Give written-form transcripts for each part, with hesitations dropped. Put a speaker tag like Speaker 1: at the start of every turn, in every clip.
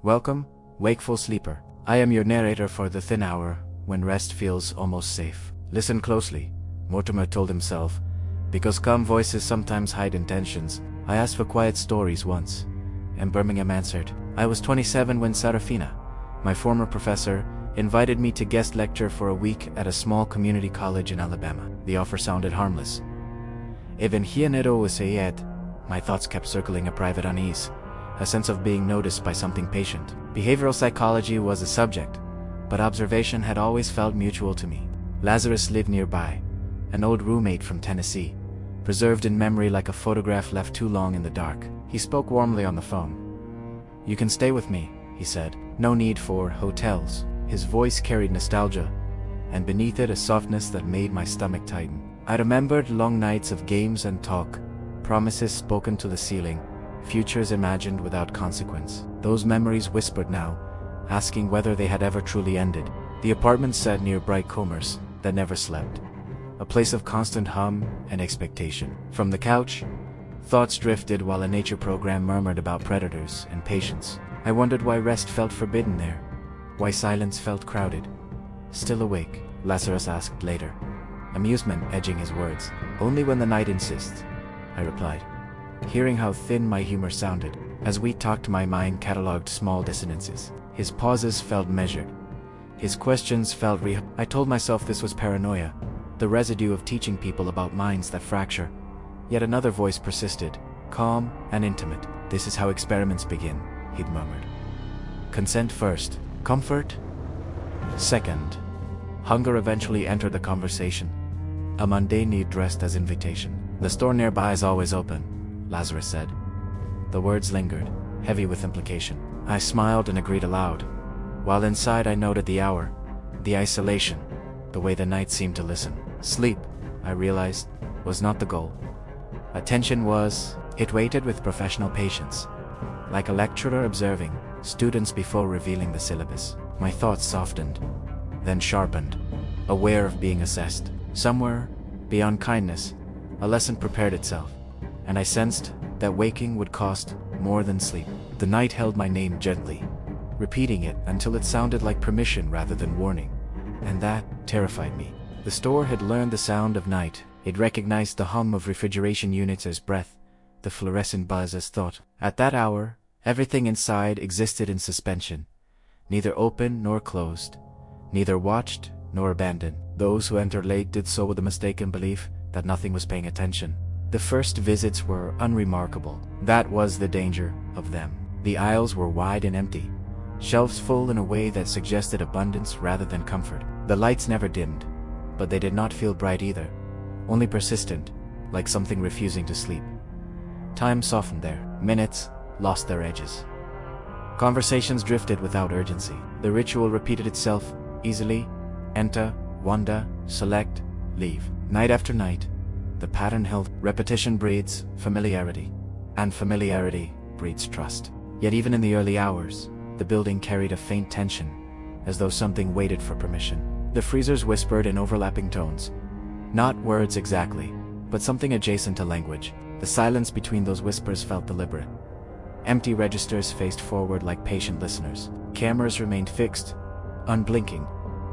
Speaker 1: Welcome, wakeful sleeper. I am your narrator for the thin hour, when rest feels almost safe. Listen closely, Mortimer told himself, because calm voices sometimes hide intentions. I asked for quiet stories once, and Birmingham answered. I was 27 when Serafina, my former professor, invited me to guest lecture for a week at a small community college in Alabama. The offer sounded harmless. Even hienero usayet, my thoughts kept circling a private unease, a sense of being noticed by something patient. Behavioral psychology was a subject, but observation had always felt mutual to me. Lazarus lived nearby, an old roommate from Tennessee, preserved in memory like a photograph left too long in the dark. He spoke warmly on the phone. You can stay with me, he said. No need for hotels. His voice carried nostalgia, and beneath it a softness that made my stomach tighten. I remembered long nights of games and talk, promises spoken to the ceiling, futures imagined without consequence. Those memories whispered now, asking whether they had ever truly ended. The apartment sat near bright commerce that never slept, a place of constant hum and expectation. From the couch, thoughts drifted while a nature program murmured about predators and patience. I wondered why rest felt forbidden there, why silence felt crowded. Still awake? Lazarus asked later, amusement edging his words. Only when the night insists, I replied, hearing how thin my humor sounded. As we talked, my mind catalogued small dissonances. His pauses felt measured. His questions felt real. I told myself this was paranoia, the residue of teaching people about minds that fracture. Yet another voice persisted, calm and intimate. This is how experiments begin, he'd murmured. Consent first, comfort second. Hunger eventually entered the conversation, a mundane need dressed as invitation. The store nearby is always open, Lazarus said. The words lingered, heavy with implication. I smiled and agreed aloud, while inside I noted the hour, the isolation, the way the night seemed to listen. Sleep, I realized, was not the goal. Attention was. It waited with professional patience, like a lecturer observing students before revealing the syllabus. My thoughts softened, then sharpened, aware of being assessed. Somewhere, beyond kindness, a lesson prepared itself, and I sensed that waking would cost more than sleep. The night held my name gently, repeating it until it sounded like permission rather than warning, and that terrified me. The store had learned the sound of night. It recognized the hum of refrigeration units as breath, the fluorescent buzz as thought. At that hour, everything inside existed in suspension, neither open nor closed, neither watched nor abandoned. Those who entered late did so with the mistaken belief that nothing was paying attention. The first visits were unremarkable. That was the danger of them. The aisles were wide and empty, shelves full in a way that suggested abundance rather than comfort. The lights never dimmed, but they did not feel bright either, only persistent, like something refusing to sleep. Time softened there. Minutes lost their edges. Conversations drifted without urgency. The ritual repeated itself easily. Enter, wander, select, leave. Night after night, the pattern held. Repetition breeds familiarity, and familiarity breeds trust. Yet even in the early hours, the building carried a faint tension, as though something waited for permission. The freezers whispered in overlapping tones, not words exactly, but something adjacent to language. The silence between those whispers felt deliberate. Empty registers faced forward like patient listeners. Cameras remained fixed, unblinking,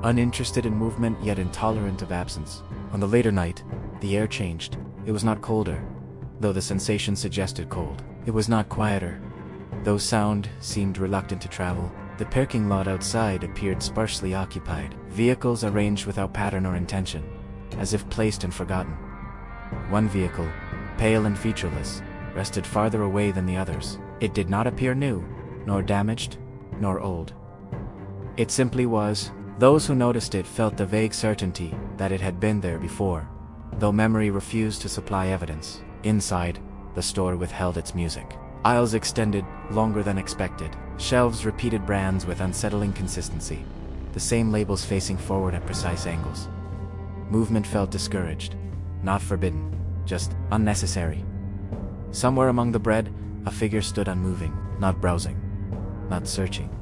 Speaker 1: uninterested in movement yet intolerant of absence. On the later night, the air changed. It was not colder, though the sensation suggested cold. It was not quieter, though sound seemed reluctant to travel. The parking lot outside appeared sparsely occupied, vehicles arranged without pattern or intention, as if placed and forgotten. One vehicle, pale and featureless, rested farther away than the others. It did not appear new, nor damaged, nor old. It simply was. Those who noticed it felt the vague certainty that it had been there before, though memory refused to supply evidence. Inside, the store withheld its music. Aisles extended longer than expected. Shelves repeated brands with unsettling consistency, the same labels facing forward at precise angles. Movement felt discouraged, not forbidden, just unnecessary. Somewhere among the bread, a figure stood unmoving, not browsing, not searching,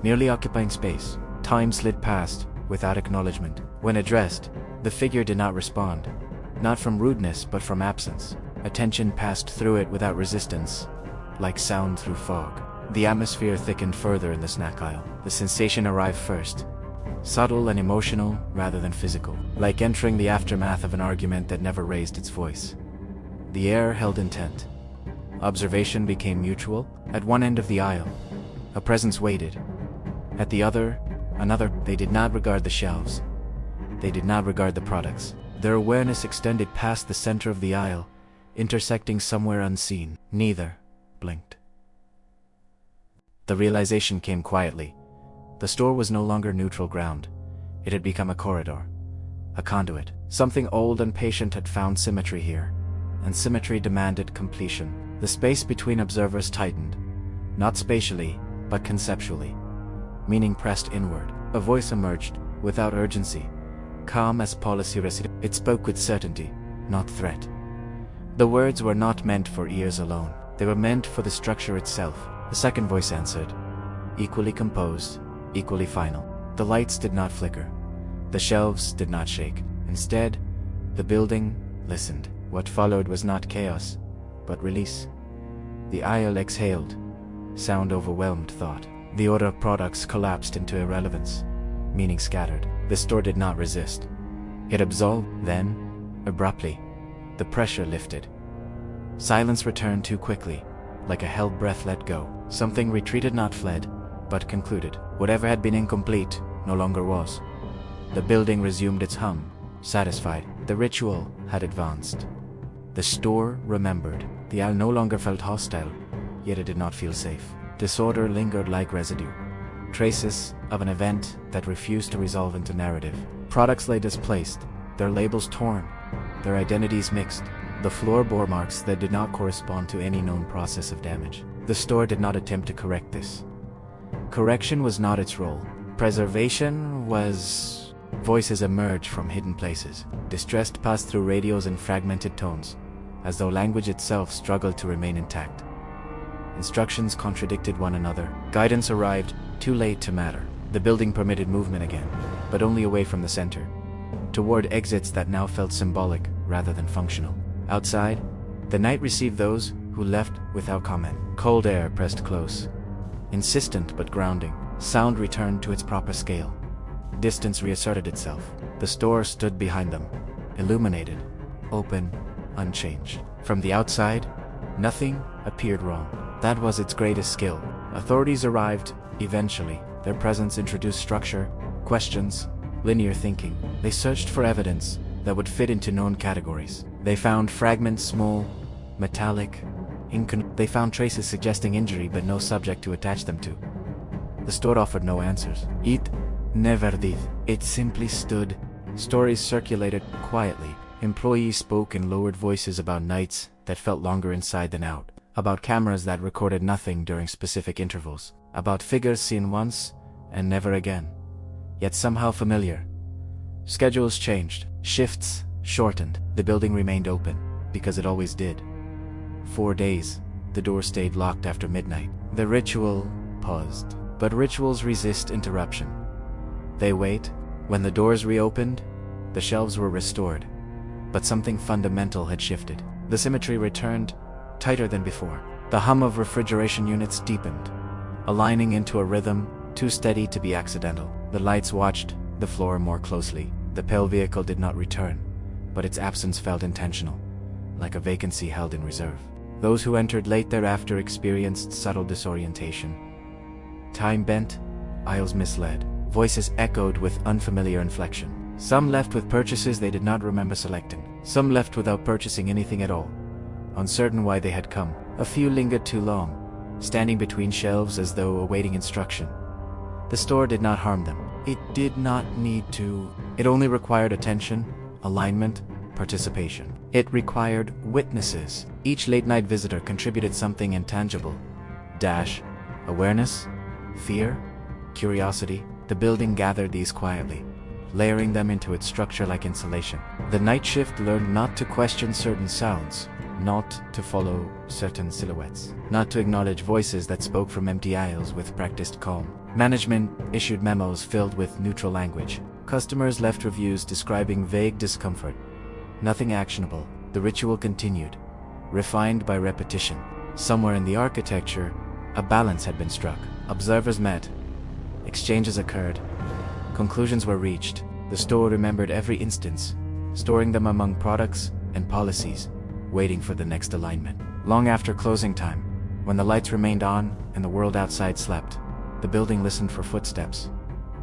Speaker 1: merely occupying space. Time slid past, without acknowledgement. When addressed, the figure did not respond, not from rudeness but from absence. Attention passed through it without resistance, like sound through fog. The atmosphere thickened further in the snack aisle. The sensation arrived first, subtle and emotional rather than physical, like entering the aftermath of an argument that never raised its voice. The air held intent. Observation became mutual. At one end of the aisle, a presence waited. At the other, another. They did not regard the shelves. They did not regard the products. Their awareness extended past the center of the aisle, intersecting somewhere unseen. Neither blinked. The realization came quietly. The store was no longer neutral ground. It had become a corridor, a conduit. Something old and patient had found symmetry here, and symmetry demanded completion. The space between observers tightened, not spatially, but conceptually. Meaning pressed inward. A voice emerged, without urgency, calm as policy resident. It spoke with certainty, not threat. The words were not meant for ears alone. They were meant for the structure itself. The second voice answered, equally composed, equally final. The lights did not flicker. The shelves did not shake. Instead, the building listened. What followed was not chaos, but release. The aisle exhaled. Sound overwhelmed thought. The order of products collapsed into irrelevance. Meaning scattered. The store did not resist. It absolved. Then, abruptly, the pressure lifted. Silence returned too quickly, like a held breath let go. Something retreated, not fled, but concluded. Whatever had been incomplete no longer was. The building resumed its hum, satisfied. The ritual had advanced. The store remembered. The aisle no longer felt hostile, yet it did not feel safe. Disorder lingered like residue, traces of an event that refused to resolve into narrative. Products lay displaced, their labels torn, their identities mixed. The floor bore marks that did not correspond to any known process of damage. The store did not attempt to correct this. Correction was not its role. Preservation was. Voices emerged from hidden places. Distressed passed through radios in fragmented tones, as though language itself struggled to remain intact. Instructions contradicted one another. Guidance arrived, too late to matter. The building permitted movement again, but only away from the center, toward exits that now felt symbolic rather than functional. Outside, the night received those who left without comment. Cold air pressed close, insistent but grounding. Sound returned to its proper scale. Distance reasserted itself. The store stood behind them, illuminated, open, unchanged. From the outside, nothing appeared wrong. That was its greatest skill. Authorities arrived, eventually. Their presence introduced structure, questions, linear thinking. They searched for evidence that would fit into known categories. They found fragments small, metallic, they found traces suggesting injury but no subject to attach them to. The store offered no answers. It never did. It simply stood. Stories circulated quietly. Employees spoke in lowered voices about nights that felt longer inside than out, about cameras that recorded nothing during specific intervals, about figures seen once and never again, yet somehow familiar. Schedules changed, shifts shortened. The building remained open, because it always did. 4 days, the door stayed locked after midnight. The ritual paused. But rituals resist interruption. They wait. When the doors reopened, the shelves were restored, but something fundamental had shifted. The symmetry returned, tighter than before. The hum of refrigeration units deepened, aligning into a rhythm too steady to be accidental. The lights watched the floor more closely. The pale vehicle did not return, but its absence felt intentional, like a vacancy held in reserve. Those who entered late thereafter experienced subtle disorientation. Time bent, aisles misled, voices echoed with unfamiliar inflection. Some left with purchases they did not remember selecting. Some left without purchasing anything at all, uncertain why they had come. A few lingered too long, standing between shelves as though awaiting instruction. The store did not harm them. It did not need to. It only required attention, alignment, participation. It required witnesses. Each late-night visitor contributed something intangible. Awareness, fear, curiosity. The building gathered these quietly, layering them into its structure like insulation. The night shift learned not to question certain sounds, not to follow certain silhouettes, not to acknowledge voices that spoke from empty aisles with practiced calm. Management issued memos filled with neutral language. Customers left reviews describing vague discomfort. Nothing actionable. The ritual continued, refined by repetition. Somewhere in the architecture, A balance had been struck. Observers met. Exchanges occurred. Conclusions were reached. The store remembered every instance, storing them among products and policies, waiting for the next alignment. Long after closing time, when the lights remained on and the world outside slept, the building listened for footsteps.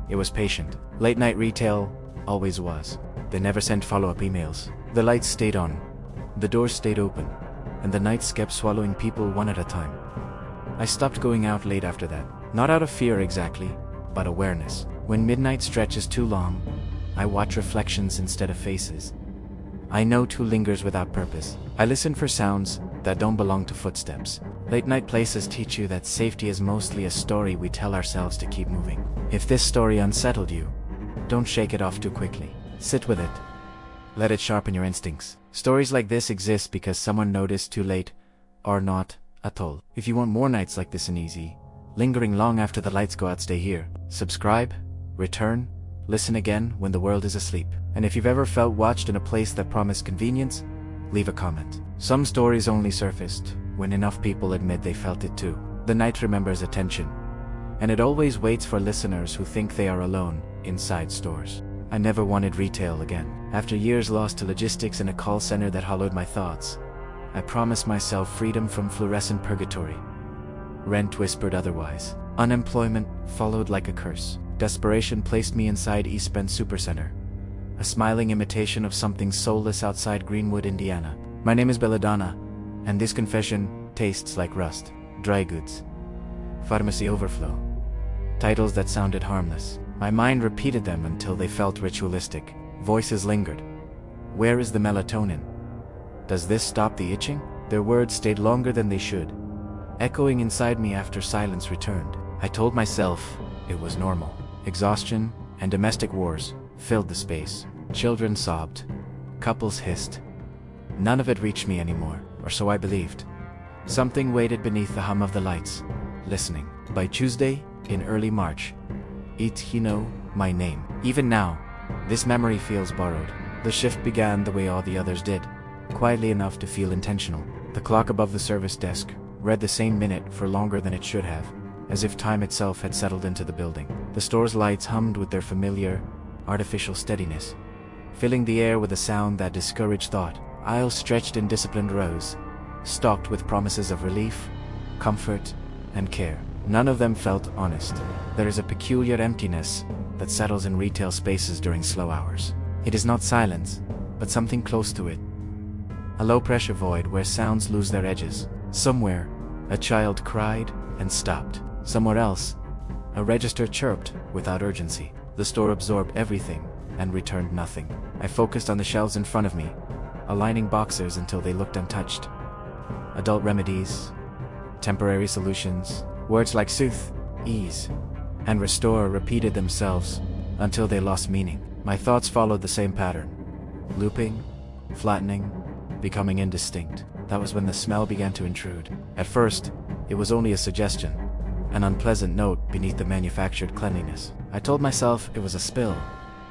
Speaker 1: It was patient. Late night retail always was. They never sent follow-up emails. The lights stayed on, the doors stayed open, and the nights kept swallowing people one at a time. I stopped going out late after that. Not out of fear exactly, but awareness. When midnight stretches too long, I watch reflections instead of faces. I note who lingers without purpose. I listen for sounds that don't belong to footsteps. Late night places teach you that safety is mostly a story we tell ourselves to keep moving. If this story unsettled you, don't shake it off too quickly. Sit with it. Let it sharpen your instincts. Stories like this exist because someone noticed too late, or not at all. If you want more nights like this and easy, lingering long after the lights go out, stay here. Subscribe, return, listen again when the world is asleep. And if you've ever felt watched in a place that promised convenience, leave a comment. Some stories only surfaced when enough people admit they felt it too. The night remembers attention, and it always waits for listeners who think they are alone inside stores. I never wanted retail again. After years lost to logistics and a call center that hollowed my thoughts, I promised myself freedom from fluorescent purgatory. Rent whispered otherwise. Unemployment followed like a curse. Desperation placed me inside East Bend Supercenter, a smiling imitation of something soulless outside Greenwood, Indiana. My name is Belladonna, and this confession tastes like rust, dry goods, pharmacy overflow, titles that sounded harmless. My mind repeated them until they felt ritualistic. Voices lingered. Where is the melatonin? Does this stop the itching? Their words stayed longer than they should, echoing inside me after silence returned. I told myself it was normal. Exhaustion and domestic wars filled the space. Children sobbed. Couples hissed. None of it reached me anymore, or so I believed. Something waited beneath the hum of the lights, listening. By Tuesday, in early March, he know my name. Even now, this memory feels borrowed. The shift began the way all the others did, quietly enough to feel intentional. The clock above the service desk read the same minute for longer than it should have, as if time itself had settled into the building. The store's lights hummed with their familiar, artificial steadiness, filling the air with a sound that discouraged thought. Aisles stretched in disciplined rows, stocked with promises of relief, comfort, and care. None of them felt honest. There is a peculiar emptiness that settles in retail spaces during slow hours. It is not silence, but something close to it. A low-pressure void where sounds lose their edges. Somewhere, a child cried and stopped. Somewhere else, a register chirped without urgency. The store absorbed everything and returned nothing. I focused on the shelves in front of me, aligning boxes until they looked untouched. Adult remedies, temporary solutions, words like soothe, ease, and restore repeated themselves until they lost meaning. My thoughts followed the same pattern, looping, flattening, becoming indistinct. That was when the smell began to intrude. At first, it was only a suggestion, an unpleasant note beneath the manufactured cleanliness. I told myself it was a spill,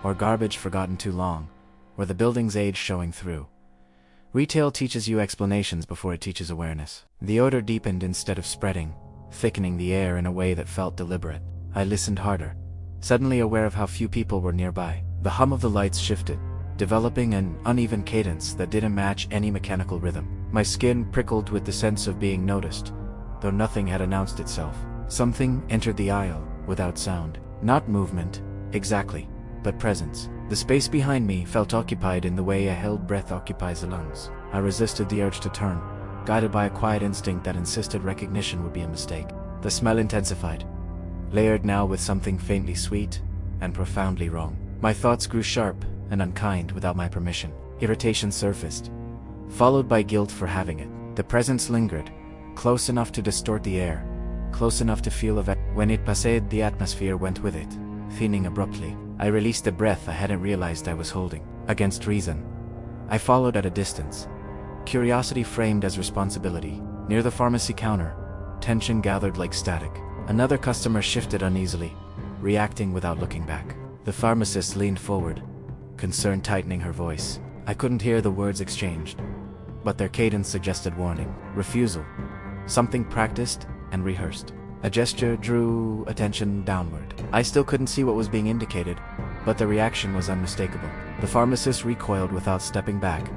Speaker 1: or garbage forgotten too long, or the building's age showing through. Retail teaches you explanations before it teaches awareness. The odor deepened instead of spreading, thickening the air in a way that felt deliberate. I listened harder, suddenly aware of how few people were nearby. The hum of the lights shifted, developing an uneven cadence that didn't match any mechanical rhythm. My skin prickled with the sense of being noticed, though nothing had announced itself. Something entered the aisle, without sound. Not movement, exactly, but presence. The space behind me felt occupied in the way a held breath occupies the lungs. I resisted the urge to turn, guided by a quiet instinct that insisted recognition would be a mistake. The smell intensified, layered now with something faintly sweet and profoundly wrong. My thoughts grew sharp and unkind without my permission. Irritation surfaced, followed by guilt for having it. The presence lingered, close enough to distort the air, close enough to feel when it passed, the atmosphere went with it, thinning abruptly. I released the breath I hadn't realized I was holding. Against reason, I followed at a distance, curiosity framed as responsibility. Near the pharmacy counter, tension gathered like static. Another customer shifted uneasily, reacting without looking back. The pharmacist leaned forward, concern tightening her voice. I couldn't hear the words exchanged, but their cadence suggested warning. Refusal. Something practiced and rehearsed. A gesture drew attention downward. I still couldn't see what was being indicated, but the reaction was unmistakable. The pharmacist recoiled without stepping back,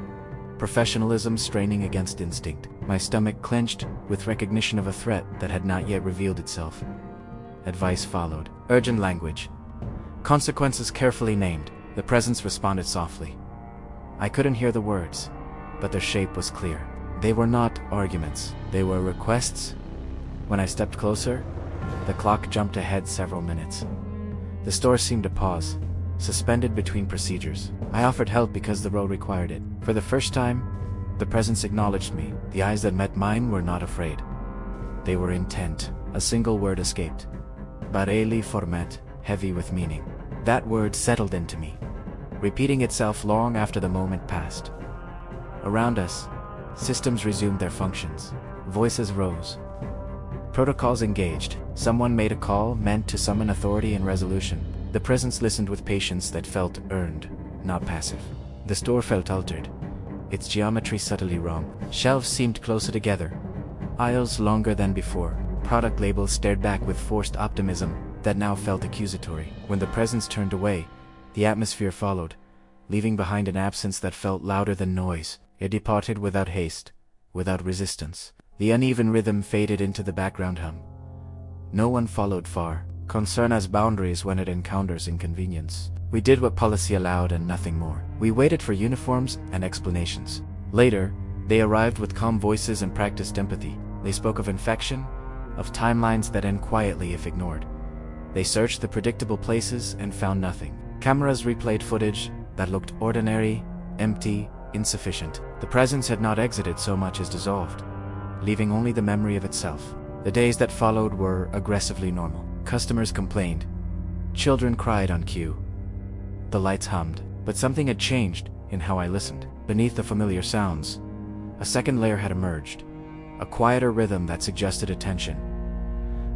Speaker 1: professionalism straining against instinct. My stomach clenched with recognition of a threat that had not yet revealed itself. Advice followed. Urgent language. Consequences carefully named. The presence responded softly. I couldn't hear the words, but their shape was clear. They were not arguments. They were requests. When I stepped closer, the clock jumped ahead several minutes. The store seemed to pause, suspended between procedures. I offered help because the role required it. For the first time, the presence acknowledged me. The eyes that met mine were not afraid. They were intent. A single word escaped. Bareli formet, heavy with meaning. That word settled into me, repeating itself long after the moment passed. Around us, systems resumed their functions. Voices rose. Protocols engaged. Someone made a call meant to summon authority and resolution. The presence listened with patience that felt earned, not passive. The store felt altered, its geometry subtly wrong. Shelves seemed closer together, aisles longer than before. Product labels stared back with forced optimism that now felt accusatory. When the presence turned away, the atmosphere followed, leaving behind an absence that felt louder than noise. It departed without haste, without resistance. The uneven rhythm faded into the background hum. No one followed far. Concern has boundaries when it encounters inconvenience. We did what policy allowed and nothing more. We waited for uniforms and explanations. Later, they arrived with calm voices and practiced empathy. They spoke of infection, of timelines that end quietly if ignored. They searched the predictable places and found nothing. Cameras replayed footage that looked ordinary, empty, insufficient. The presence had not exited so much as dissolved, leaving only the memory of itself. The days that followed were aggressively normal. Customers complained. Children cried on cue. The lights hummed, but something had changed in how I listened. Beneath the familiar sounds, a second layer had emerged, a quieter rhythm that suggested attention.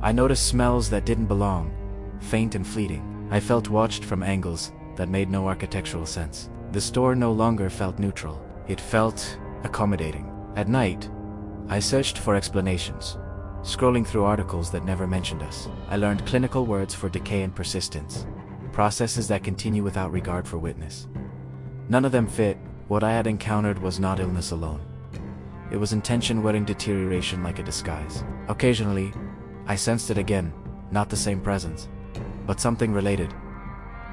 Speaker 1: I noticed smells that didn't belong, faint and fleeting. I felt watched from angles that made no architectural sense. The store no longer felt neutral. It felt accommodating. At night, I searched for explanations, scrolling through articles that never mentioned us. I learned clinical words for decay and persistence, processes that continue without regard for witness. None of them fit. What I had encountered was not illness alone. It was intention wearing deterioration like a disguise. Occasionally, I sensed it again, not the same presence, but something related.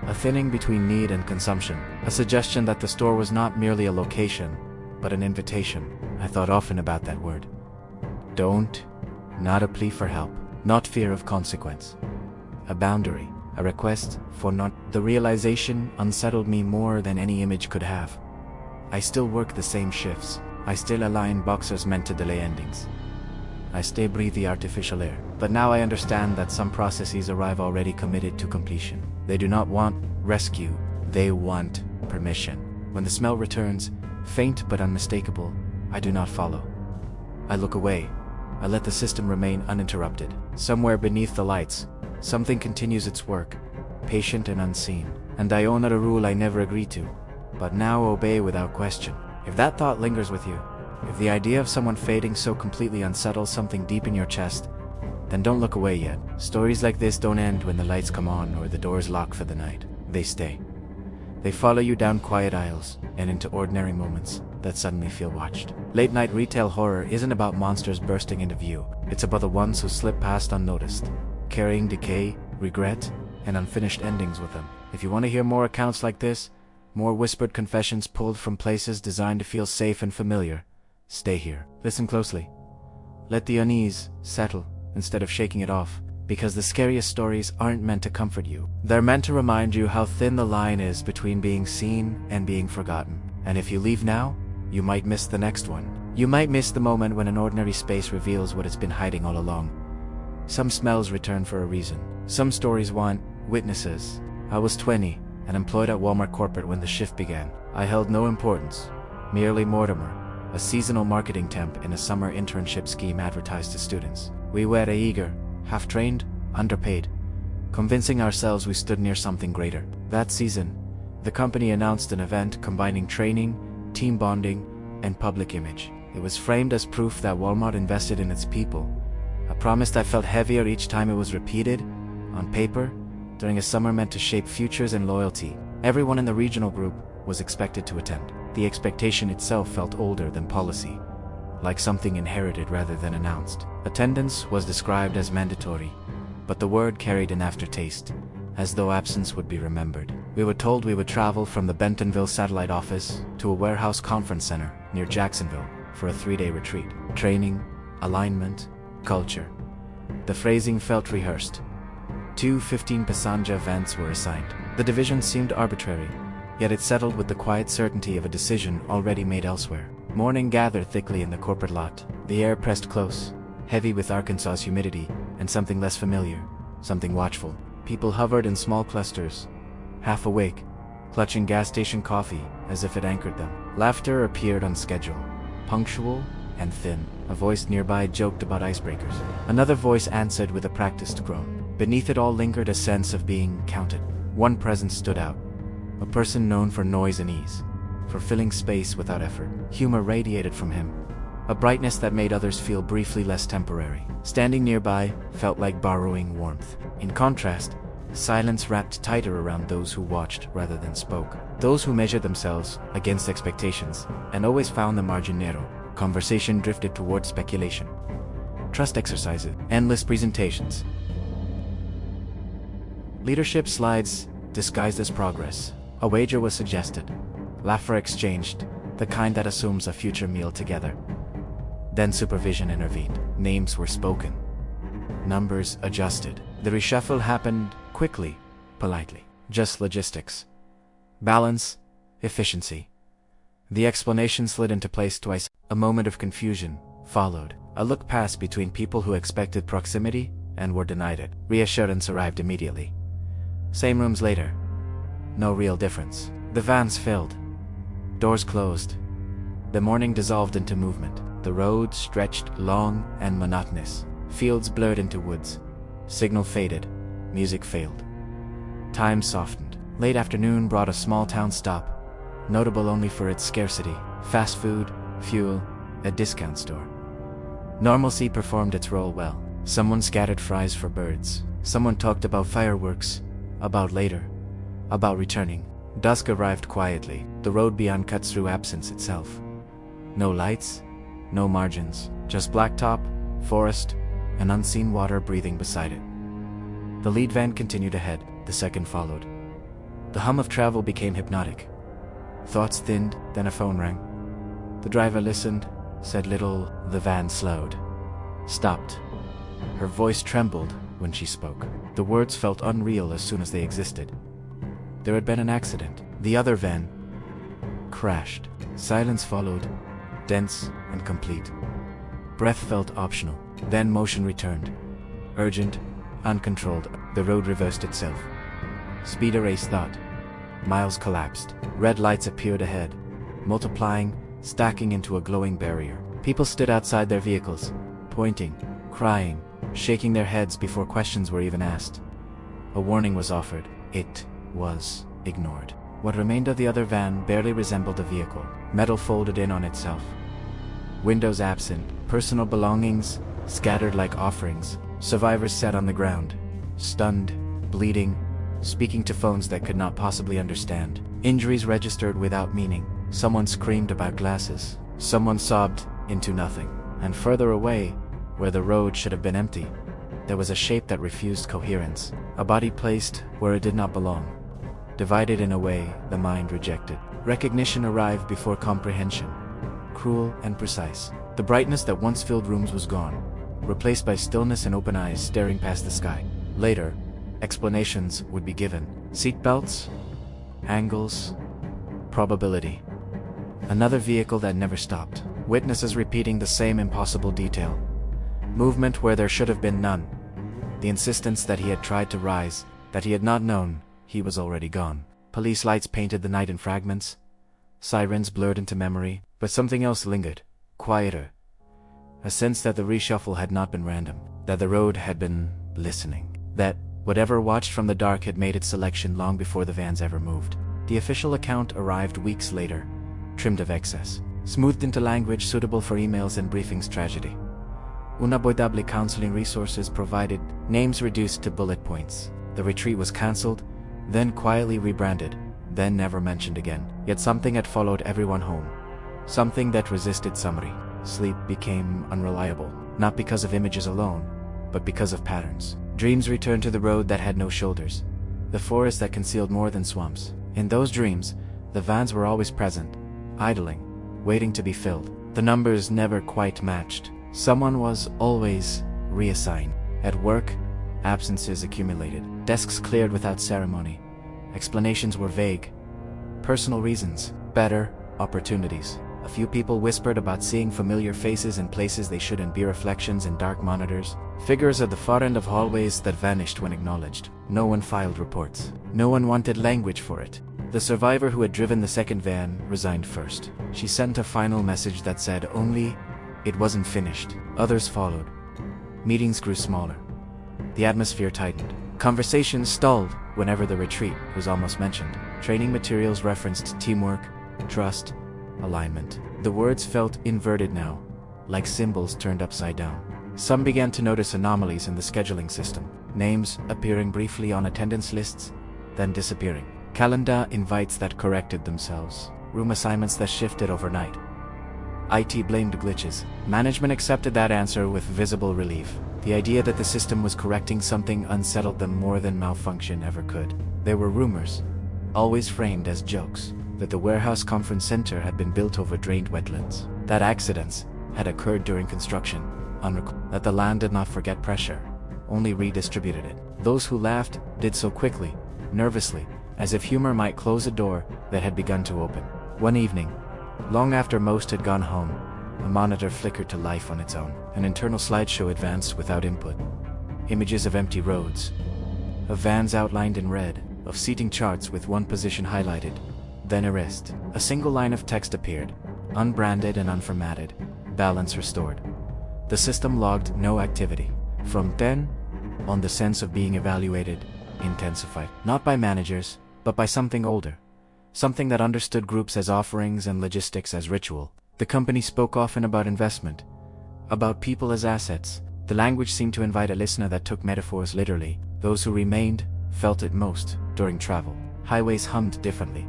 Speaker 1: A thinning between need and consumption, a suggestion that the store was not merely a location, but an invitation. I thought often about that word. Don't. Not a plea for help, not fear of consequence. A boundary, a request for not. The realization unsettled me more than any image could have. I still work the same shifts. I still align boxers meant to delay endings. I still breathe the artificial air. But now I understand that some processes arrive already committed to completion. They do not want rescue, they want permission. When the smell returns, faint but unmistakable, I do not follow. I look away. I let the system remain uninterrupted. Somewhere beneath the lights, something continues its work, patient and unseen. And I own a rule I never agreed to, but now obey without question. If that thought lingers with you, if the idea of someone fading so completely unsettles something deep in your chest, then don't look away yet. Stories like this don't end when the lights come on or the doors lock for the night. They stay. They follow you down quiet aisles and into ordinary moments that suddenly feel watched. Late-night retail horror isn't about monsters bursting into view. It's about the ones who slip past unnoticed, carrying decay, regret, and unfinished endings with them. If you want to hear more accounts like this, more whispered confessions pulled from places designed to feel safe and familiar, stay here. Listen closely. Let the unease settle instead of shaking it off, because the scariest stories aren't meant to comfort you. They're meant to remind you how thin the line is between being seen and being forgotten. And if you leave now, you might miss the next one. You might miss the moment when an ordinary space reveals what it's been hiding all along. Some smells return for a reason. Some stories want witnesses. I was 20 and employed at Walmart corporate when the shift began. I held no importance, merely Mortimer, a seasonal marketing temp in a summer internship scheme advertised to students. We were eager, half-trained, underpaid, convincing ourselves we stood near something greater. That season, the company announced an event combining training, team bonding, and public image. It was framed as proof that Walmart invested in its people, A promise that felt heavier each time it was repeated, on paper, during a summer meant to shape futures and loyalty. Everyone in the regional group was expected to attend. The expectation itself felt older than policy, like something inherited rather than announced. Attendance was described as mandatory, but the word carried an aftertaste, as though absence would be remembered. We were told we would travel from the Bentonville satellite office to a warehouse conference center near Jacksonville for a 3-day retreat. Training, alignment, culture. The phrasing felt rehearsed. 2 15-passenger vans were assigned. The division seemed arbitrary, yet it settled with the quiet certainty of a decision already made elsewhere. Morning gathered thickly in the corporate lot. The air pressed close, heavy with Arkansas's humidity and something less familiar, something watchful. People hovered in small clusters, half awake, clutching gas station coffee as if it anchored them. Laughter appeared on schedule, punctual and thin. A voice nearby joked about icebreakers. Another voice answered with a practiced groan. Beneath it all lingered a sense of being counted. One presence stood out, a person known for noise and ease, for filling space without effort. Humor radiated from him, a brightness that made others feel briefly less temporary. Standing nearby felt like borrowing warmth. In contrast, silence wrapped tighter around those who watched rather than spoke. Those who measured themselves against expectations and always found the margin narrow. Conversation drifted toward speculation, trust exercises, endless presentations. Leadership slides disguised as progress. A wager was suggested. Laughter exchanged, the kind that assumes a future meal together. Then supervision intervened. Names were spoken. Numbers adjusted. The reshuffle happened quickly, politely. Just logistics. Balance, efficiency. The explanation slid into place twice. A moment of confusion followed. A look passed between people who expected proximity and were denied it. Reassurance arrived immediately. Same rooms later. No real difference. The vans filled. Doors closed. The morning dissolved into movement. The road stretched long and monotonous. Fields blurred into woods. Signal faded. Music failed. Time softened. Late afternoon brought a small town stop, notable only for its scarcity. Fast food, fuel, a discount store. Normalcy performed its role well. Someone scattered fries for birds. Someone talked about fireworks, about later, about returning. Dusk arrived quietly. The road beyond cuts through absence itself. No lights, no margins, just blacktop, forest, and unseen water breathing beside it. The lead van continued ahead, the second followed. The hum of travel became hypnotic. Thoughts thinned, then a phone rang. The driver listened, said little. The van slowed. Stopped. Her voice trembled when she spoke. The words felt unreal as soon as they existed. There had been an accident. The other van crashed. Silence followed, dense and complete. Breath felt optional. Then motion returned. Urgent, uncontrolled. The road reversed itself. Speed erased thought. Miles collapsed. Red lights appeared ahead, multiplying, stacking into a glowing barrier. People stood outside their vehicles, pointing, crying, shaking their heads before questions were even asked. A warning was offered. It was ignored. What remained of the other van barely resembled a vehicle. Metal folded in on itself. Windows absent, personal belongings scattered like offerings. Survivors sat on the ground, stunned, bleeding, speaking to phones that could not possibly understand. Injuries registered without meaning. Someone screamed about glasses. Someone sobbed into nothing. And further away, where the road should have been empty, there was a shape that refused coherence. A body placed where it did not belong. Divided in a way the mind rejected. Recognition arrived before comprehension. Cruel and precise. The brightness that once filled rooms was gone, replaced by stillness and open eyes staring past the sky. Later, explanations would be given. Seatbelts, angles, probability. Another vehicle that never stopped. Witnesses repeating the same impossible detail. Movement where there should have been none. The insistence that he had tried to rise, that he had not known he was already gone. Police lights painted the night in fragments. Sirens blurred into memory, but something else lingered, quieter. A sense that the reshuffle had not been random, that the road had been listening, that whatever watched from the dark had made its selection long before the vans ever moved. The official account arrived weeks later, trimmed of excess, smoothed into language suitable for emails and briefings. Tragedy. Unavoidably counseling resources provided, names reduced to bullet points. The retreat was cancelled, then quietly rebranded, then never mentioned again. Yet something had followed everyone home. Something that resisted summary. Sleep became unreliable, not because of images alone, but because of patterns. Dreams returned to the road that had no shoulders, the forest that concealed more than swamps. In those dreams, the vans were always present, idling, waiting to be filled. The numbers never quite matched. Someone was always reassigned. At work, absences accumulated. Desks cleared without ceremony. Explanations were vague. Personal reasons, better opportunities. A few people whispered about seeing familiar faces in places they shouldn't be, reflections in dark monitors. Figures at the far end of hallways that vanished when acknowledged. No one filed reports. No one wanted language for it. The survivor who had driven the second van resigned first. She sent a final message that said only it wasn't finished. Others followed. Meetings grew smaller. The atmosphere tightened. Conversations stalled whenever the retreat was almost mentioned. Training materials referenced teamwork, trust, alignment. The words felt inverted now, like symbols turned upside down. Some began to notice anomalies in the scheduling system. Names appearing briefly on attendance lists, then disappearing. Calendar invites that corrected themselves. Room assignments that shifted overnight. IT blamed glitches. Management accepted that answer with visible relief. The idea that the system was correcting something unsettled them more than malfunction ever could. There were rumors, always framed as jokes, that the warehouse conference center had been built over drained wetlands, that accidents had occurred during construction, that the land did not forget pressure, only redistributed it. Those who laughed did so quickly, nervously, as if humor might close a door that had begun to open. One evening, long after most had gone home, a monitor flickered to life on its own. An internal slideshow advanced without input. Images of empty roads, of vans outlined in red, of seating charts with one position highlighted, then erased. A single line of text appeared, unbranded and unformatted, balance restored. The system logged no activity. From then on, the sense of being evaluated intensified, not by managers, but by something older. Something that understood groups as offerings and logistics as ritual. The company spoke often about investment, about people as assets. The language seemed to invite a listener that took metaphors literally. Those who remained felt it most during travel. Highways hummed differently.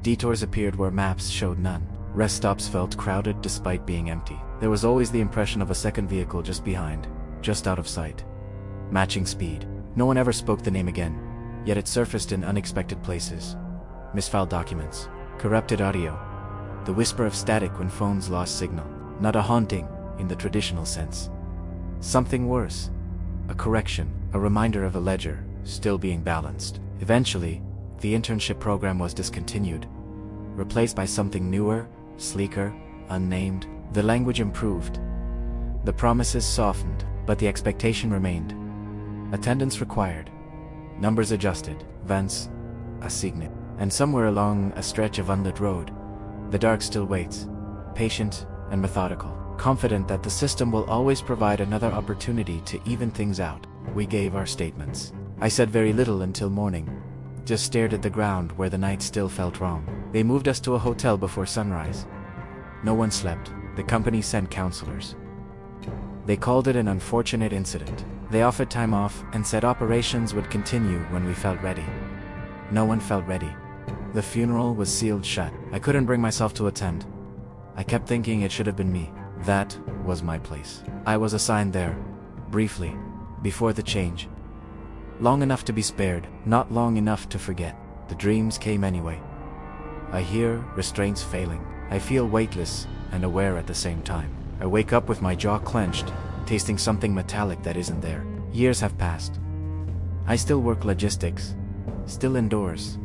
Speaker 1: Detours appeared where maps showed none. Rest stops felt crowded despite being empty. There was always the impression of a second vehicle just behind, just out of sight. Matching speed. No one ever spoke the name again, yet it surfaced in unexpected places. Misfiled documents, corrupted audio, the whisper of static when phones lost signal. Not a haunting in the traditional sense. Something worse. A correction, a reminder of a ledger still being balanced. Eventually, the internship program was discontinued, replaced by something newer, sleeker, unnamed. The language improved. The promises softened, but the expectation remained. Attendance required. Numbers adjusted. Vans assigned. And somewhere along a stretch of unlit road, the dark still waits, patient and methodical, confident that the system will always provide another opportunity to even things out. We gave our statements. I said very little until morning, just stared at the ground where the night still felt wrong. They moved us to a hotel before sunrise. No one slept. The company sent counselors. They called it an unfortunate incident. They offered time off and said operations would continue when we felt ready. No one felt ready. The funeral was sealed shut. I couldn't bring myself to attend. I kept thinking it should have been me. That was my place. I was assigned there, briefly, before the change. Long enough to be spared, not long enough to forget. The dreams came anyway. I hear restraints failing. I feel weightless and aware at the same time. I wake up with my jaw clenched, tasting something metallic that isn't there. Years have passed. I still work logistics, still indoors,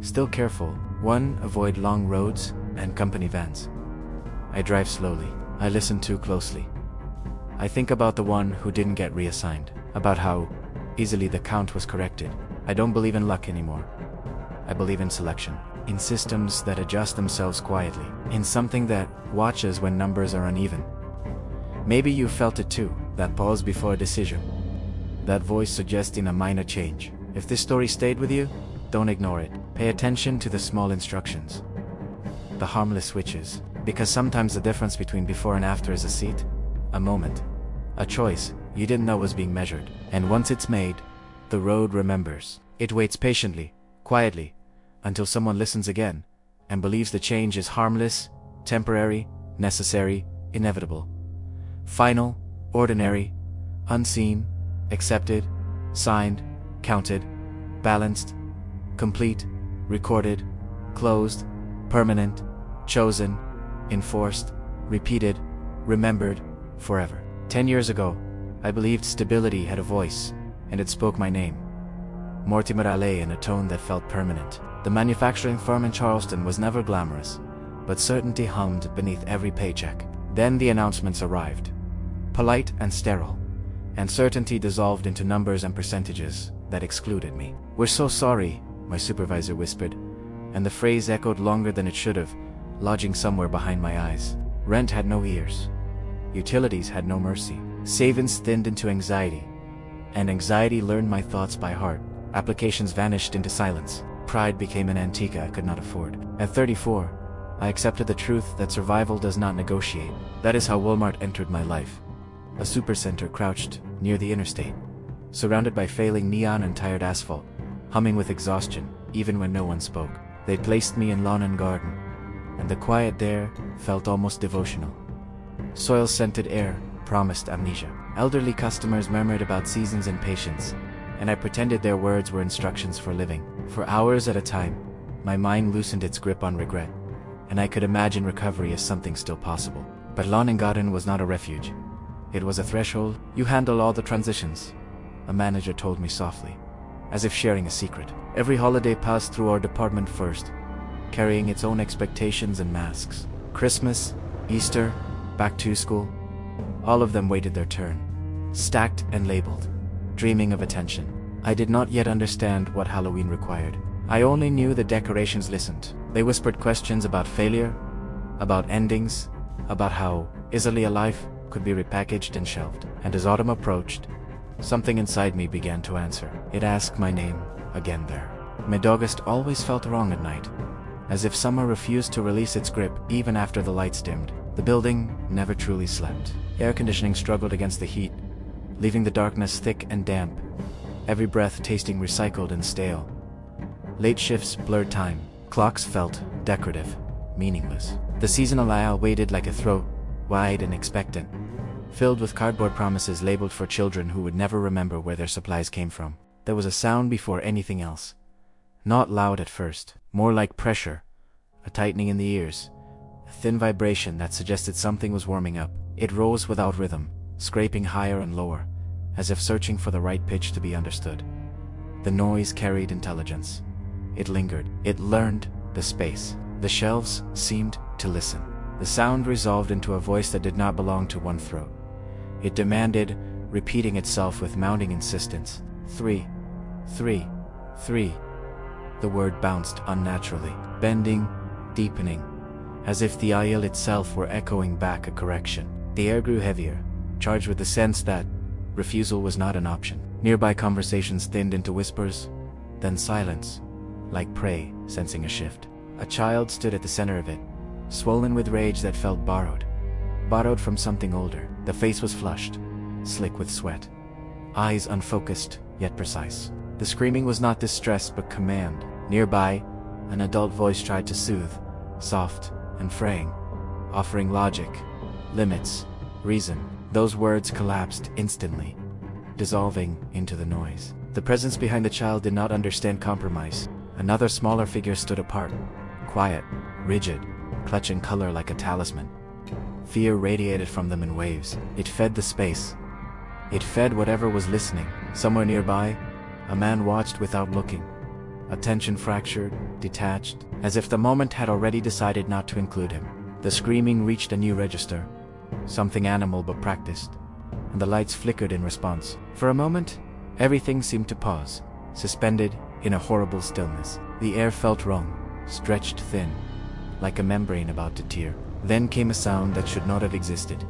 Speaker 1: still careful. One, avoid long roads and company vans. I drive slowly. I listen too closely. I think about the one who didn't get reassigned, about how easily the count was corrected. I don't believe in luck anymore. I believe in selection, in systems that adjust themselves quietly, in something that watches when numbers are uneven. Maybe you felt it too, that pause before a decision, that voice suggesting a minor change. If this story stayed with you, don't ignore it. Pay attention to the small instructions, the harmless switches, because sometimes the difference between before and after is a seat, a moment, A choice you didn't know was being measured. And once it's made, the road remembers. It waits patiently, quietly, until someone listens again and believes the change is harmless, temporary, necessary, inevitable. Final, ordinary, unseen, accepted, signed, counted, balanced, complete, recorded, closed, permanent, chosen, enforced, repeated, remembered, forever. 10 years ago, I believed stability had a voice, and it spoke my name. Mortimer Allais, in a tone that felt permanent. The manufacturing firm in Charleston was never glamorous, but certainty hummed beneath every paycheck. Then the announcements arrived, polite and sterile, and certainty dissolved into numbers and percentages that excluded me. "We're so sorry," my supervisor whispered, and the phrase echoed longer than it should have, lodging somewhere behind my eyes. Rent had no ears. Utilities had no mercy. Savings thinned into anxiety, and anxiety learned my thoughts by heart. Applications vanished into silence. Pride became an antique I could not afford. At 34, I accepted the truth that survival does not negotiate. That is how Walmart entered my life. A supercenter crouched near the interstate, surrounded by failing neon and tired asphalt, humming with exhaustion, even when no one spoke. They placed me in lawn and garden, and the quiet there felt almost devotional. Soil-scented air promised amnesia. Elderly customers murmured about seasons and patience, and I pretended their words were instructions for living. For hours at a time, my mind loosened its grip on regret, and I could imagine recovery as something still possible. But lawn and garden was not a refuge. It was a threshold. "You handle all the transitions," a manager told me softly, as if sharing a secret. Every holiday passed through our department first, carrying its own expectations and masks. Christmas, Easter, back to school, all of them waited their turn, stacked and labeled, dreaming of attention. I did not yet understand what Halloween required. I only knew the decorations listened. They whispered questions about failure, about endings, about how easily a life could be repackaged and shelved. And as autumn approached, something inside me began to answer. It asked my name again there. Mid-August always felt wrong at night, as if summer refused to release its grip even after the lights dimmed. The building never truly slept. Air conditioning struggled against the heat, leaving the darkness thick and damp, every breath tasting recycled and stale. Late shifts blurred time. Clocks felt decorative, meaningless. The seasonal aisle waited like a throat, wide and expectant, filled with cardboard promises labeled for children who would never remember where their supplies came from. There was a sound before anything else. Not loud at first, more like pressure, a tightening in the ears, a thin vibration that suggested something was warming up. It rose without rhythm, scraping higher and lower, as if searching for the right pitch to be understood. The noise carried intelligence. It lingered. It learned the space. The shelves seemed to listen. The sound resolved into a voice that did not belong to one throat. It demanded, repeating itself with mounting insistence. 3, 3, 3. The word bounced unnaturally, bending, deepening, as if the aisle itself were echoing back a correction. The air grew heavier, charged with the sense that refusal was not an option. Nearby conversations thinned into whispers, then silence, like prey sensing a shift. A child stood at the center of it, swollen with rage that felt borrowed from something older. The face was flushed, slick with sweat, eyes unfocused yet precise. The screaming was not distress but command. Nearby, an adult voice tried to soothe, soft and fraying, offering logic, limits, reason. Those words collapsed instantly, dissolving into the noise. The presence behind the child did not understand compromise. Another smaller figure stood apart, quiet, rigid, clutching color like a talisman. Fear radiated from them in waves. It fed the space. It fed whatever was listening. Somewhere nearby, a man watched without looking, attention fractured, detached, as if the moment had already decided not to include him. The screaming reached a new register, something animal but practiced, and the lights flickered in response. For a moment, everything seemed to pause, suspended in a horrible stillness. The air felt wrong, stretched thin, like a membrane about to tear. Then came a sound that should not have existed,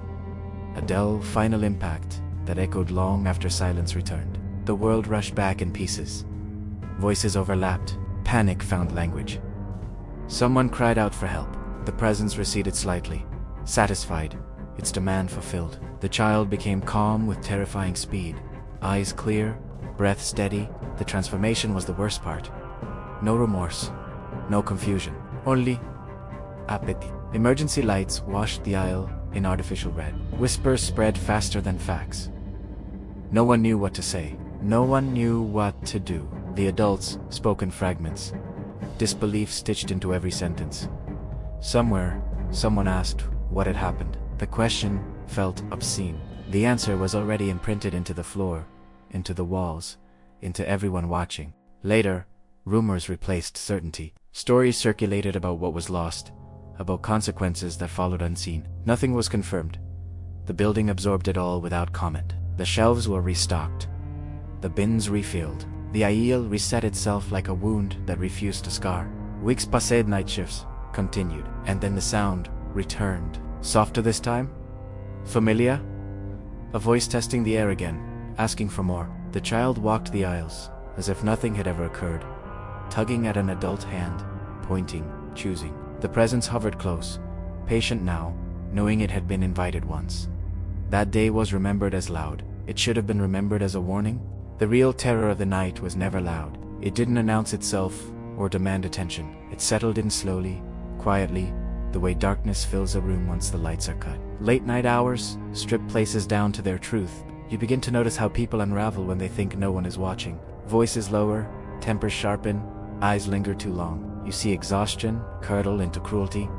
Speaker 1: a dull, final impact that echoed long after silence returned. The world rushed back in pieces. Voices overlapped. Panic found language. Someone cried out for help. The presence receded slightly, satisfied, its demand fulfilled. The child became calm with terrifying speed, eyes clear, breath steady. The transformation was the worst part. No remorse, no confusion, only apathy. Emergency lights washed the aisle in artificial red. Whispers spread faster than facts. No one knew what to say. No one knew what to do. The adults spoke in fragments, disbelief stitched into every sentence. Somewhere, someone asked what had happened. The question felt obscene. The answer was already imprinted into the floor, into the walls, into everyone watching. Later, rumors replaced certainty. Stories circulated about what was lost, about consequences that followed unseen. Nothing was confirmed. The building absorbed it all without comment. The shelves were restocked, the bins refilled. The aisle reset itself like a wound that refused to scar. Weeks passed, night shifts continued, and then the sound returned. Softer this time? Familiar? A voice testing the air again, asking for more. The child walked the aisles, as if nothing had ever occurred, tugging at an adult hand, pointing, choosing. The presence hovered close, patient now, knowing it had been invited once. That day was remembered as loud. It should have been remembered as a warning. The real terror of the night was never loud. It didn't announce itself or demand attention. It settled in slowly, quietly, the way darkness fills a room once the lights are cut. Late night hours strip places down to their truth. You begin to notice how people unravel when they think no one is watching. Voices lower, tempers sharpen, eyes linger too long. You see exhaustion curdle into cruelty.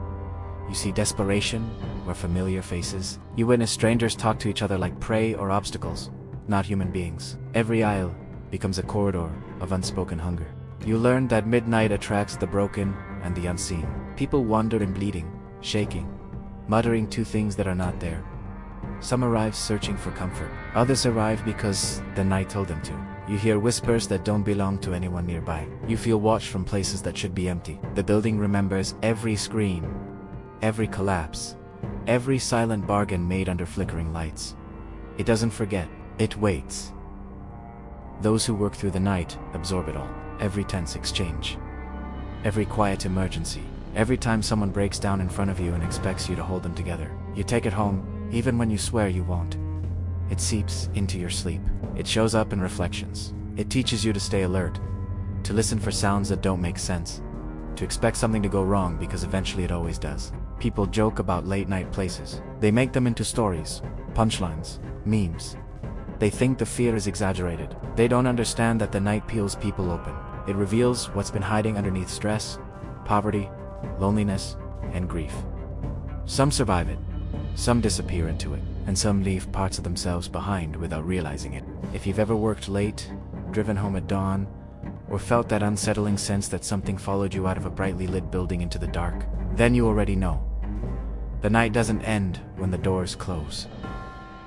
Speaker 1: You see desperation where familiar faces. You witness strangers talk to each other like prey or obstacles, not human beings. Every aisle becomes a corridor of unspoken hunger. You learn that midnight attracts the broken and the unseen. People wander in bleeding, shaking, muttering two things that are not there. Some arrive searching for comfort. Others arrive because the night told them to. You hear whispers that don't belong to anyone nearby. You feel watched from places that should be empty. The building remembers every scream, every collapse, every silent bargain made under flickering lights. It doesn't forget. It waits. Those who work through the night absorb it all. Every tense exchange, every quiet emergency, every time someone breaks down in front of you and expects you to hold them together. You take it home, even when you swear you won't. It seeps into your sleep. It shows up in reflections. It teaches you to stay alert, to listen for sounds that don't make sense, to expect something to go wrong because eventually it always does. People joke about late night places. They make them into stories, punchlines, memes. They think the fear is exaggerated. They don't understand that the night peels people open. It reveals what's been hiding underneath stress, poverty, loneliness, and grief. Some survive it, some disappear into it, and some leave parts of themselves behind without realizing it. If you've ever worked late, driven home at dawn, or felt that unsettling sense that something followed you out of a brightly lit building into the dark, then you already know. The night doesn't end when the doors close.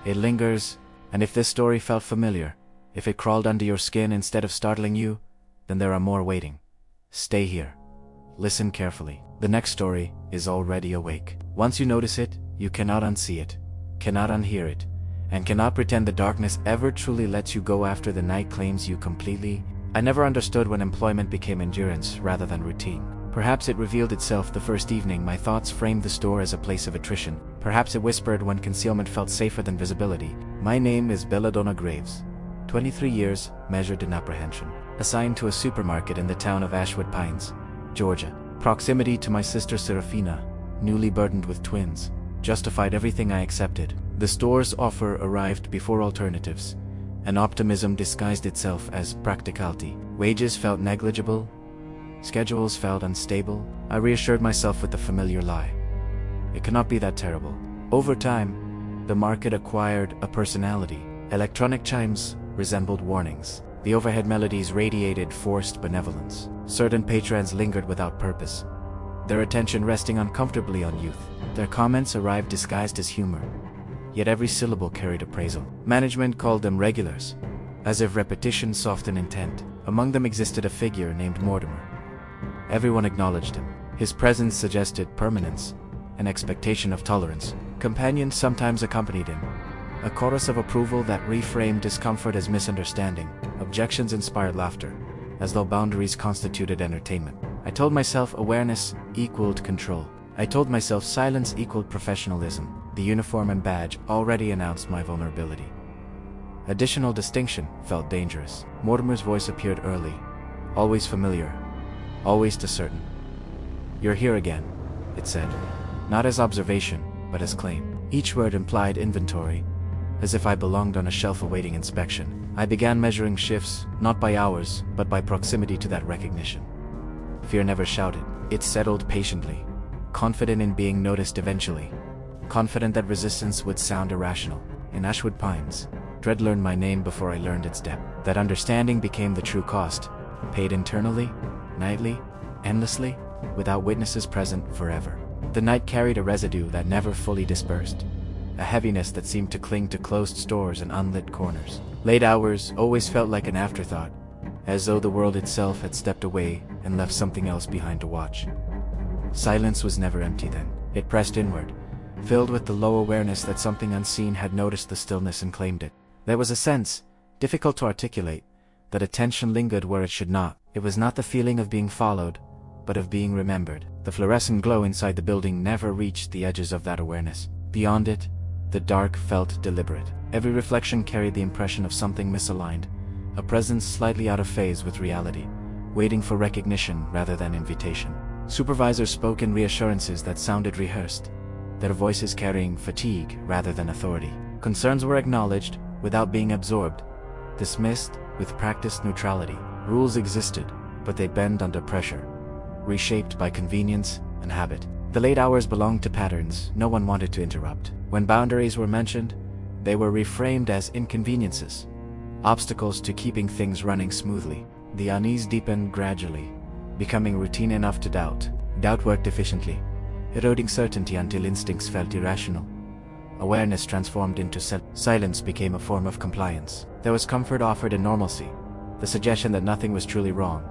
Speaker 1: It lingers, and if this story felt familiar, if it crawled under your skin instead of startling you, then there are more waiting. Stay here. Listen carefully. The next story is already awake. Once you notice it, you cannot unsee it, cannot unhear it, and cannot pretend the darkness ever truly lets you go after the night claims you completely. I never understood when employment became endurance rather than routine. Perhaps it revealed itself the first evening my thoughts framed the store as a place of attrition. Perhaps it whispered when concealment felt safer than visibility. My name is Belladonna Graves, 23 years measured in apprehension. Assigned to a supermarket in the town of Ashwood Pines, Georgia. Proximity to my sister Serafina, newly burdened with twins, justified everything I accepted. The store's offer arrived before alternatives, and optimism disguised itself as practicality. Wages felt negligible, schedules felt unstable. I reassured myself with the familiar lie. It cannot be that terrible. Over time, the market acquired a personality. Electronic chimes resembled warnings. The overhead melodies radiated forced benevolence. Certain patrons lingered without purpose, their attention resting uncomfortably on youth. Their comments arrived disguised as humor, yet every syllable carried appraisal. Management called them regulars, as if repetition softened intent. Among them existed a figure named Mortimer. Everyone acknowledged him. His presence suggested permanence, an expectation of tolerance. Companions sometimes accompanied him, a chorus of approval that reframed discomfort as misunderstanding. Objections inspired laughter, as though boundaries constituted entertainment. I told myself awareness equaled control. I told myself silence equaled professionalism. The uniform and badge already announced my vulnerability. Additional distinction felt dangerous. Mortimer's voice appeared early, always familiar, always to certain. "You're here again," it said, not as observation, but as claim. Each word implied inventory, as if I belonged on a shelf awaiting inspection. I began measuring shifts, not by hours, but by proximity to that recognition. Fear never shouted. It settled patiently, confident in being noticed eventually, confident that resistance would sound irrational. In Ashwood Pines, dread learned my name before I learned its depth. That understanding became the true cost, paid internally, nightly, endlessly, without witnesses present forever. The night carried a residue that never fully dispersed, a heaviness that seemed to cling to closed stores and unlit corners. Late hours always felt like an afterthought, as though the world itself had stepped away and left something else behind to watch. Silence was never empty then. It pressed inward, filled with the low awareness that something unseen had noticed the stillness and claimed it. There was a sense, difficult to articulate, that attention lingered where it should not. It was not the feeling of being followed, but of being remembered. The fluorescent glow inside the building never reached the edges of that awareness. Beyond it, the dark felt deliberate. Every reflection carried the impression of something misaligned, a presence slightly out of phase with reality, waiting for recognition rather than invitation. Supervisors spoke in reassurances that sounded rehearsed, their voices carrying fatigue rather than authority. Concerns were acknowledged without being absorbed, dismissed with practiced neutrality. Rules existed, but they bend under pressure, reshaped by convenience and habit. The late hours belonged to patterns no one wanted to interrupt. When boundaries were mentioned, they were reframed as inconveniences, obstacles to keeping things running smoothly. The unease deepened gradually, becoming routine enough to doubt. Doubt worked efficiently, eroding certainty until instincts felt irrational. Awareness transformed into silence became a form of compliance. There was comfort offered in normalcy, the suggestion that nothing was truly wrong,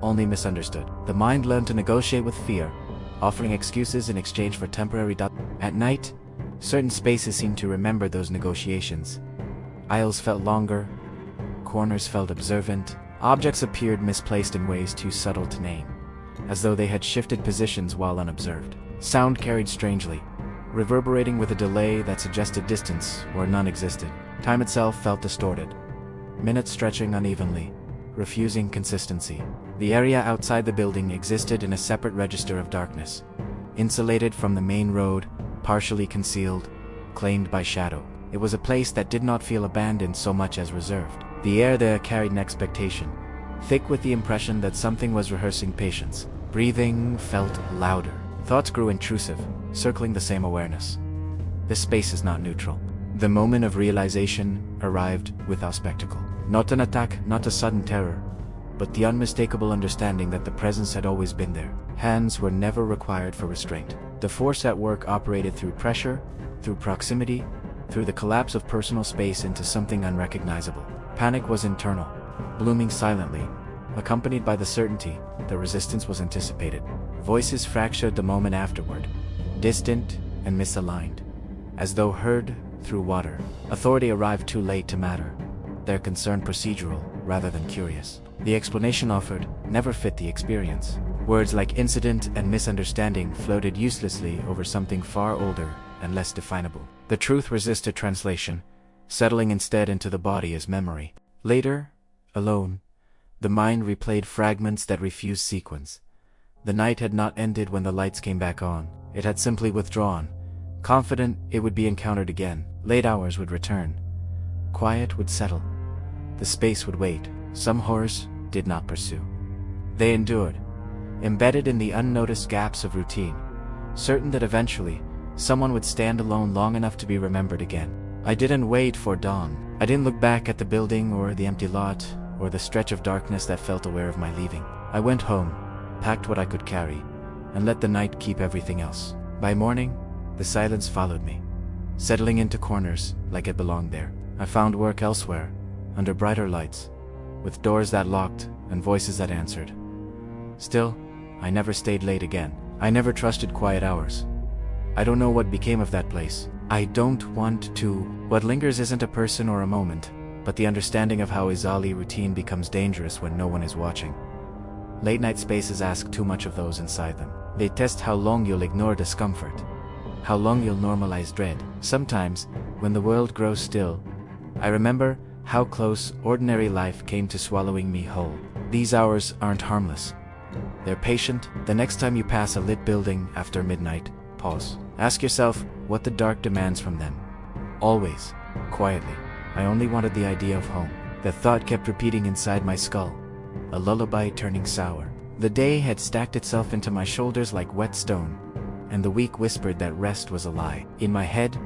Speaker 1: only misunderstood. The mind learned to negotiate with fear, offering excuses in exchange for temporary doubt. At night, certain spaces seemed to remember those negotiations. Aisles felt longer, corners felt observant, objects appeared misplaced in ways too subtle to name, as though they had shifted positions while unobserved. Sound carried strangely, reverberating with a delay that suggested distance where none existed. Time itself felt distorted, minutes stretching unevenly, refusing consistency. The area outside the building existed in a separate register of darkness, insulated from the main road, partially concealed, claimed by shadow. It was a place that did not feel abandoned so much as reserved. The air there carried an expectation, thick with the impression that something was rehearsing patience. Breathing felt louder. Thoughts grew intrusive, circling the same awareness. This space is not neutral. The moment of realization arrived without spectacle. Not an attack, not a sudden terror, but the unmistakable understanding that the presence had always been there. Hands were never required for restraint. The force at work operated through pressure, through proximity, through the collapse of personal space into something unrecognizable. Panic was internal, blooming silently, accompanied by the certainty that resistance was anticipated. Voices fractured the moment afterward, distant and misaligned, as though heard through water. Authority arrived too late to matter, their concern procedural rather than curious. The explanation offered never fit the experience. Words like incident and misunderstanding floated uselessly over something far older and less definable. The truth resisted translation, settling instead into the body as memory. Later, alone, the mind replayed fragments that refused sequence. The night had not ended when the lights came back on. It had simply withdrawn, confident it would be encountered again. Late hours would return. Quiet would settle. The space would wait. Some horrors did not pursue. They endured, embedded in the unnoticed gaps of routine, certain that eventually, someone would stand alone long enough to be remembered again. I didn't wait for dawn. I didn't look back at the building or the empty lot or the stretch of darkness that felt aware of my leaving. I went home, packed what I could carry, and let the night keep everything else. By morning, the silence followed me, settling into corners like it belonged there. I found work elsewhere, under brighter lights, with doors that locked and voices that answered. Still, I never stayed late again. I never trusted quiet hours. I don't know what became of that place. I don't want to. What lingers isn't a person or a moment, but the understanding of how Izali routine becomes dangerous when no one is watching. Late night spaces ask too much of those inside them. They test how long you'll ignore discomfort, how long you'll normalize dread. Sometimes, when the world grows still, I remember how close ordinary life came to swallowing me whole. These hours aren't harmless. They're patient. The next time you pass a lit building after midnight, pause. Ask yourself what the dark demands from them. Always, quietly. I only wanted the idea of home. The thought kept repeating inside my skull, a lullaby turning sour. The day had stacked itself into my shoulders like wet stone, and the week whispered that rest was a lie. In my head,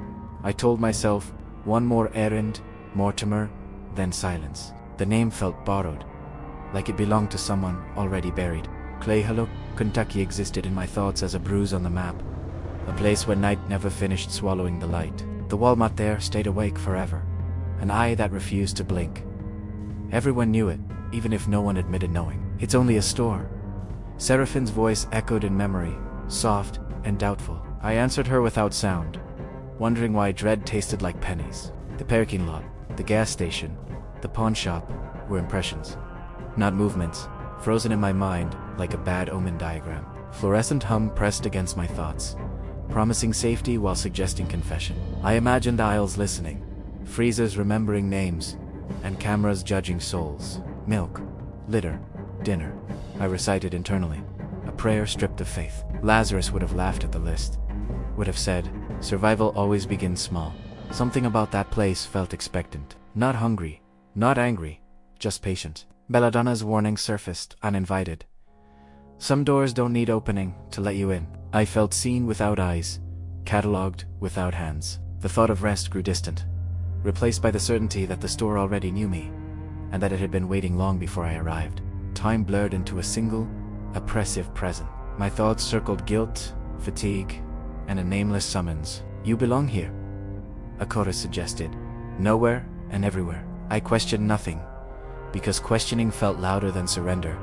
Speaker 1: I told myself, one more errand, Mortimer, then silence. The name felt borrowed, like it belonged to someone already buried. Clayhalook, Kentucky existed in my thoughts as a bruise on the map, a place where night never finished swallowing the light. The Walmart there stayed awake forever, an eye that refused to blink. Everyone knew it, even if no one admitted knowing. It's only a store. Seraphine's voice echoed in memory, soft and doubtful. I answered her without sound, wondering why dread tasted like pennies. The parking lot, the gas station, the pawn shop were impressions, not movements, frozen in my mind like a bad omen diagram. Fluorescent hum pressed against my thoughts, promising safety while suggesting confession. I imagined aisles listening, freezers remembering names, and cameras judging souls. Milk, litter, dinner, I recited internally, a prayer stripped of faith. Lazarus would have laughed at the list, would have said, survival always begins small. Something about that place felt expectant. Not hungry, not angry, just patient. Belladonna's warning surfaced, uninvited. Some doors don't need opening to let you in. I felt seen without eyes, catalogued without hands. The thought of rest grew distant, replaced by the certainty that the store already knew me, and that it had been waiting long before I arrived. Time blurred into a single, oppressive present. My thoughts circled guilt, fatigue, and a nameless summons. You belong here, a chorus suggested, nowhere and everywhere. I questioned nothing, because questioning felt louder than surrender,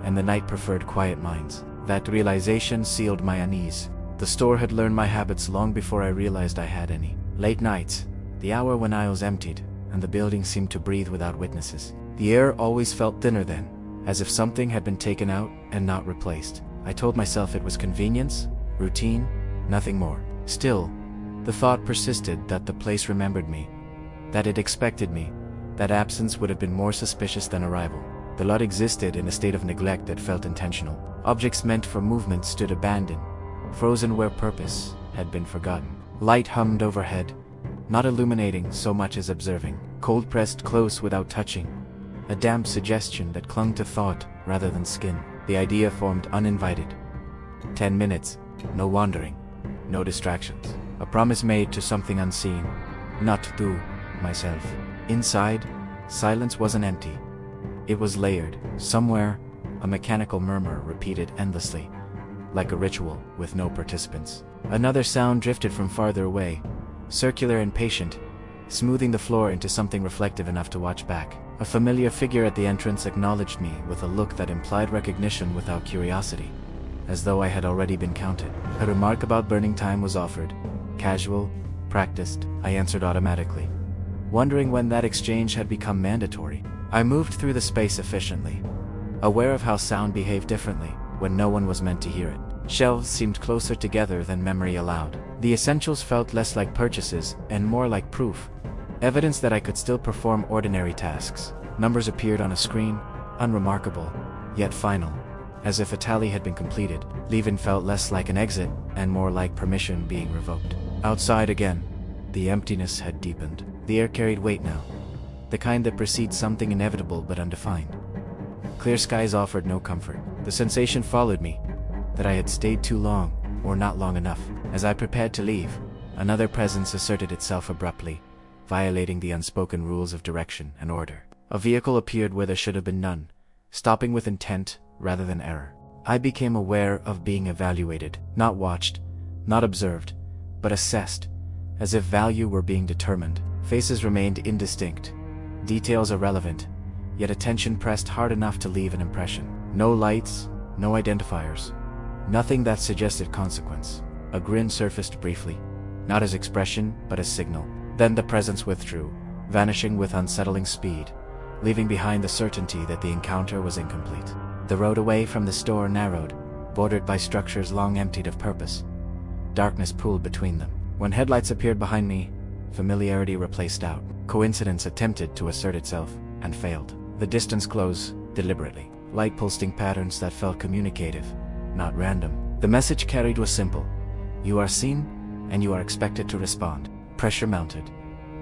Speaker 1: and the night preferred quiet minds. That realization sealed my unease. The store had learned my habits long before I realized I had any. Late nights, the hour when aisles emptied, and the building seemed to breathe without witnesses. The air always felt thinner then, as if something had been taken out and not replaced. I told myself it was convenience, routine, nothing more. Still, the thought persisted that the place remembered me, that it expected me, that absence would have been more suspicious than arrival. The lot existed in a state of neglect that felt intentional. Objects meant for movement stood abandoned, frozen where purpose had been forgotten. Light hummed overhead, not illuminating so much as observing. Cold pressed close without touching, a damp suggestion that clung to thought rather than skin. The idea formed uninvited. 10 minutes, no wandering, no distractions. A promise made to something unseen, not to myself. Inside, silence wasn't empty. It was layered. Somewhere, a mechanical murmur repeated endlessly, like a ritual with no participants. Another sound drifted from farther away, circular and patient, smoothing the floor into something reflective enough to watch back. A familiar figure at the entrance acknowledged me with a look that implied recognition without curiosity, as though I had already been counted. A remark about burning time was offered. Casual, practiced, I answered automatically, wondering when that exchange had become mandatory. I moved through the space efficiently, aware of how sound behaved differently when no one was meant to hear it. Shelves seemed closer together than memory allowed. The essentials felt less like purchases and more like proof, evidence that I could still perform ordinary tasks. Numbers appeared on a screen, unremarkable, yet final, as if a tally had been completed. Leaving felt less like an exit and more like permission being revoked. Outside again, the emptiness had deepened. The air carried weight now, the kind that precedes something inevitable but undefined. Clear skies offered no comfort. The sensation followed me, that I had stayed too long, or not long enough. As I prepared to leave, another presence asserted itself abruptly, violating the unspoken rules of direction and order. A vehicle appeared where there should have been none, stopping with intent rather than error. I became aware of being evaluated, not watched, not observed, but assessed, as if value were being determined. Faces remained indistinct, details irrelevant, yet attention pressed hard enough to leave an impression. No lights, no identifiers, nothing that suggested consequence. A grin surfaced briefly, not as expression but as signal. Then the presence withdrew, vanishing with unsettling speed, leaving behind the certainty that the encounter was incomplete. The road away from the store narrowed, bordered by structures long emptied of purpose. Darkness pooled between them. When headlights appeared behind me, familiarity replaced doubt. Coincidence attempted to assert itself, and failed. The distance closed, deliberately. Light pulsing patterns that felt communicative, not random. The message carried was simple. You are seen, and you are expected to respond. Pressure mounted.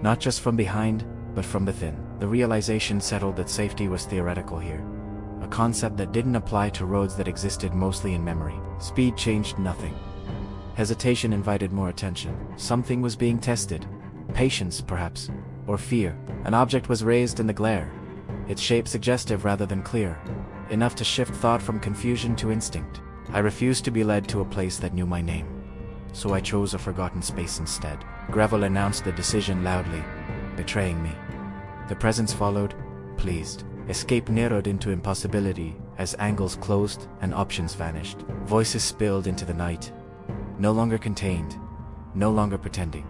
Speaker 1: Not just from behind, but from within. The realization settled that safety was theoretical here. A concept that didn't apply to roads that existed mostly in memory. Speed changed nothing. Hesitation invited more attention. Something was being tested. Patience, perhaps. Or fear. An object was raised in the glare. Its shape suggestive rather than clear. Enough to shift thought from confusion to instinct. I refused to be led to a place that knew my name. So I chose a forgotten space instead. Gravel announced the decision loudly, betraying me. The presence followed, pleased. Escape narrowed into impossibility as angles closed and options vanished. Voices spilled into the night. No longer contained. No longer pretending.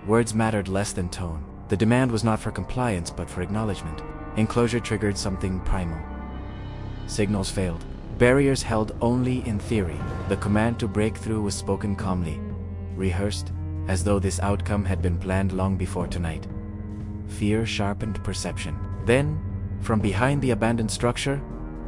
Speaker 1: Words mattered less than tone. The demand was not for compliance but for acknowledgement. Enclosure triggered something primal. Signals failed. Barriers held only in theory. The command to break through was spoken calmly, rehearsed, as though this outcome had been planned long before tonight. Fear sharpened perception. Then, from behind the abandoned structure,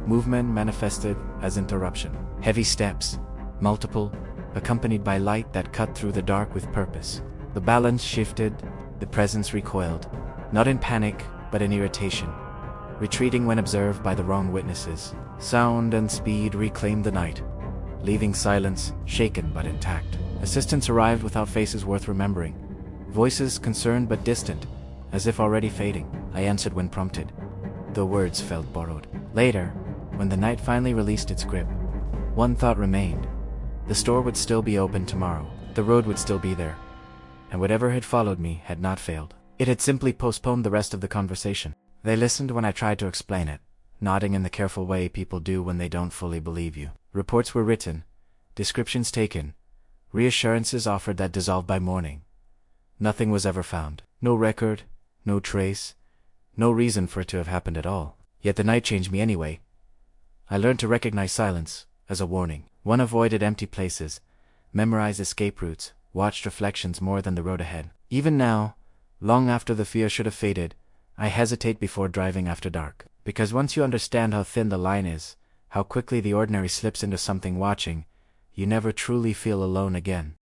Speaker 1: movement manifested as interruption. Heavy steps, multiple, accompanied by light that cut through the dark with purpose. The balance shifted, the presence recoiled, not in panic, but in irritation, retreating when observed by the wrong witnesses. Sound and speed reclaimed the night, leaving silence, shaken but intact. Assistants arrived without faces worth remembering. Voices concerned but distant, as if already fading. I answered when prompted, though words felt borrowed. Later, when the night finally released its grip, one thought remained. The store would still be open tomorrow. The road would still be there. And whatever had followed me had not failed. It had simply postponed the rest of the conversation. They listened when I tried to explain it, nodding in the careful way people do when they don't fully believe you. Reports were written, descriptions taken, reassurances offered that dissolved by morning. Nothing was ever found. No record, no trace, no reason for it to have happened at all. Yet the night changed me anyway. I learned to recognize silence as a warning. One avoided empty places, memorized escape routes, watched reflections more than the road ahead. Even now, long after the fear should have faded, I hesitate before driving after dark. Because once you understand how thin the line is, how quickly the ordinary slips into something watching, you never truly feel alone again.